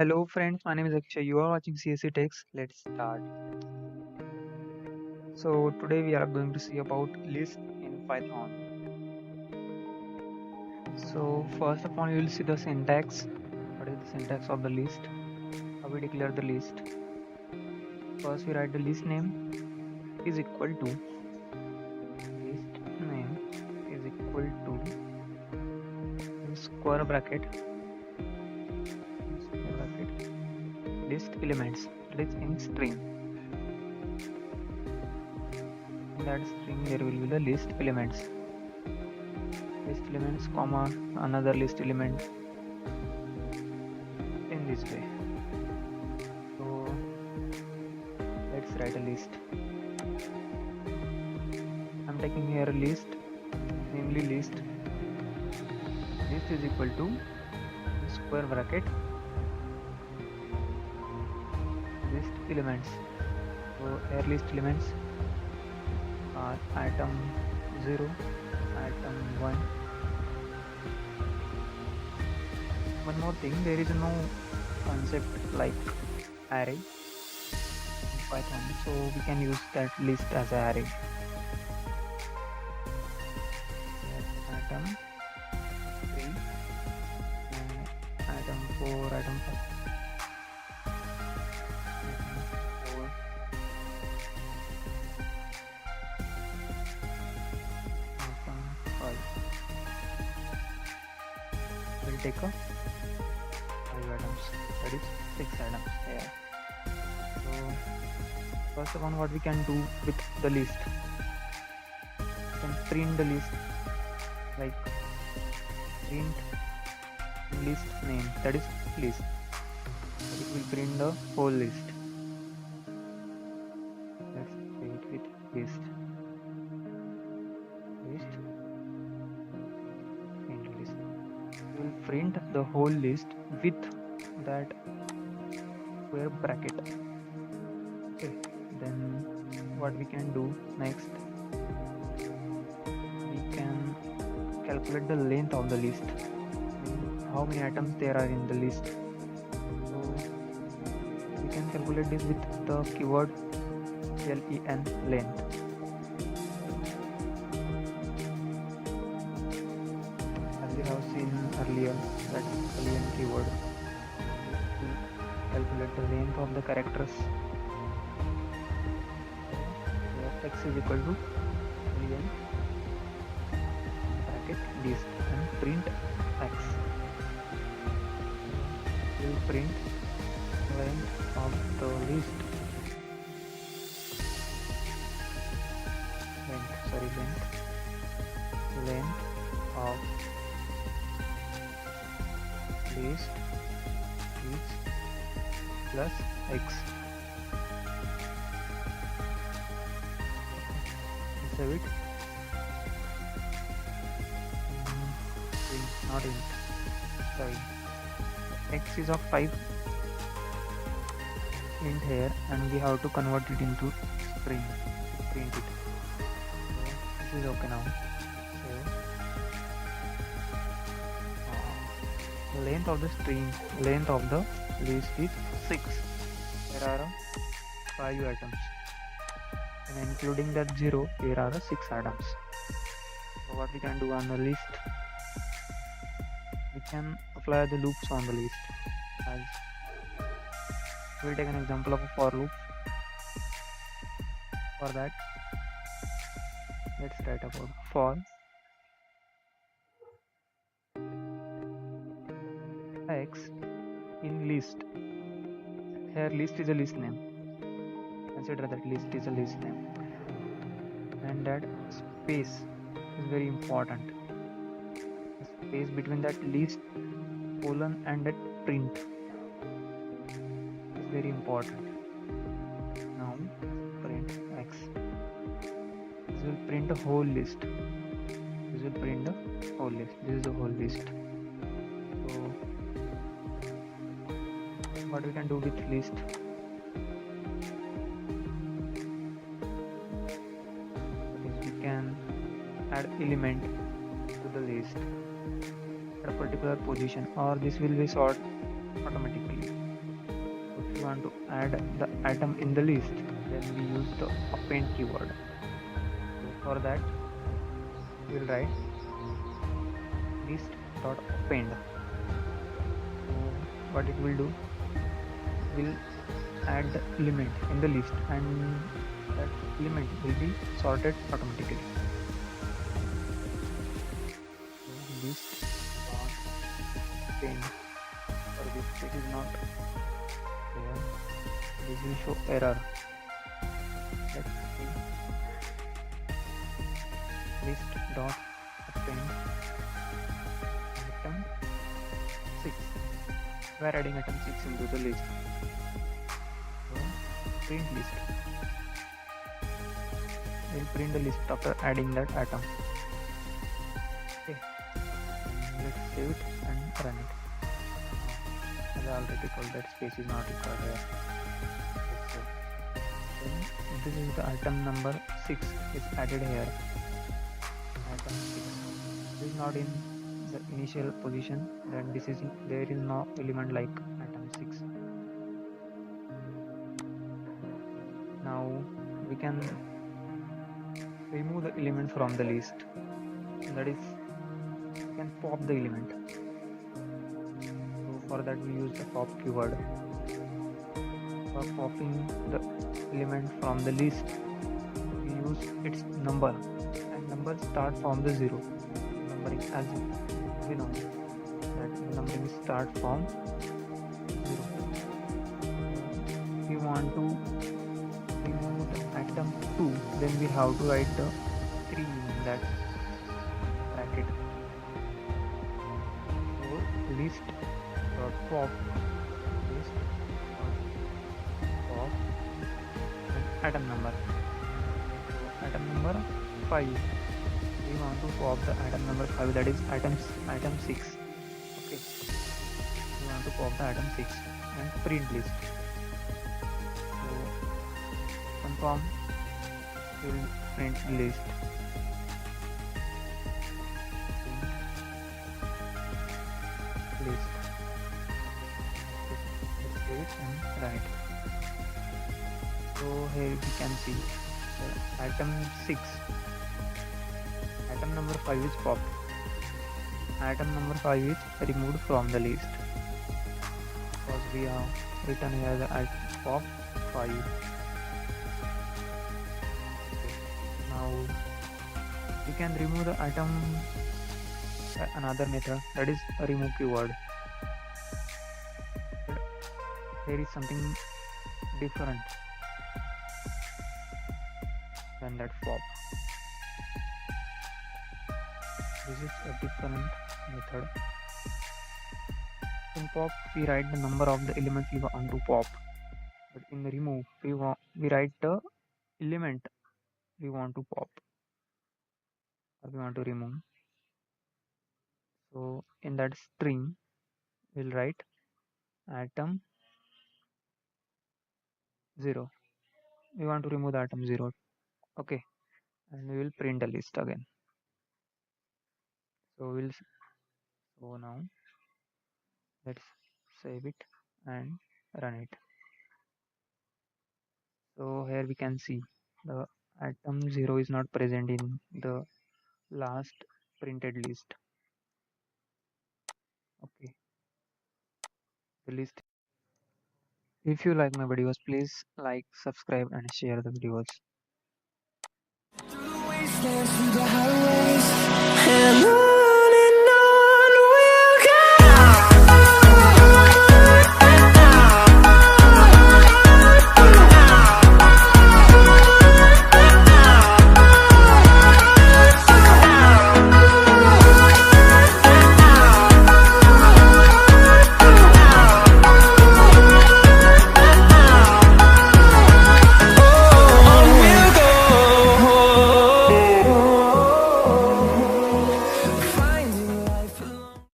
Hello friends, my name is Akshay. You are watching CSC Text. Let's start. So today we are going to see about list in Python. So first of all you will see the syntax. What is the syntax of the list? How we declare the list? First we write the list name is equal to list name is equal to square bracket list elements, that is in string. In that string there will be the list elements comma another list element in this way. So let's write a list. I'm taking here a list, namely list is equal to square bracket list elements. So here list elements are item 0, item 1. One more thing, there is no concept like array in Python, so we can use that list as an array. Item 3, item 4, item 5. We'll take a 5 items, that is 6 items here. So first of all, what we can do with the list, we can print the list, like print list name, that is list. It will print the whole list. Let's say it with list print list. We will print the whole list with that square bracket. Okay, then what we can do next, we can calculate the length of the list, how many items there are in the list. So we can calculate this with the keyword len, length. As we have seen earlier, that len keyword to calculate the length of the characters. X is equal to len bracket list and print x. We will print length of the list, length of list is plus x. Save it. Not int, sorry. X is of 5 int here, and we have to convert it into string to print it. So this is okay now. So length of the string, length of the list is 6. There are 5 items, and including that 0, there are 6 items. So what we can do on the list, we can apply the loops on the list. As we'll take an example of a for loop. For that, let's write about for x in list. Here list is a list name. Consider that list is a list name, and that space is very important. The space between that list colon and that print is very important. Now print x. This will print the whole list. This will print the whole list. This is the whole list. So what we can do with list? We can add element to the list at a particular position, or this will be sorted automatically. want to add the atom in the list, then we use the append keyword. So for that, we'll write list dot append. So what it will do, will add the element in the list, and that element will be sorted automatically. So list dot append. For this, it is not there. This will show error. Let's see. List dot append item 6. We are adding item 6 into the list. So print list. We'll print the list after adding that item. Okay. Let's save it and run it. As I already told, that space is not required here. So then this is the item number 6 is added here. Item 6. This is not in the initial position, then there is no element like item 6. Now we can remove the element from the list. That is, we can pop the element. So for that we use the pop keyword. For popping the element from the list, we use its number, and numbers start from the 0. Numbering, as we know, that numbering start from 0. We want to remove the item 2, then we have to write the 3 in that bracket. So list dot pop, list dot pop, and item number. So item number 5. We want to pop the item number 5, that is item 6. Okay. We want to pop the item 6 and print list. So confirm, will print list. List. Let's save it and run it. So here we can see item 6. Item number 5 is popped. Item number 5 is removed from the list, because we have written here the pop 5. Okay. Now we can remove the item by another method, that is a remove keyword. There is something different than that pop. This is a different method. In pop, we write the number of the element we want to pop, but in the remove, we write the element we want to pop or we want to remove. So in that string, we'll write item 0. We want to remove the item 0. Okay, and we will print the list again. So now let's save it and run it. So here we can see the item 0 is not present in the last printed list. Okay, the list. If you like my videos, please like, subscribe and share the videos. Through the wastelands, through the highways,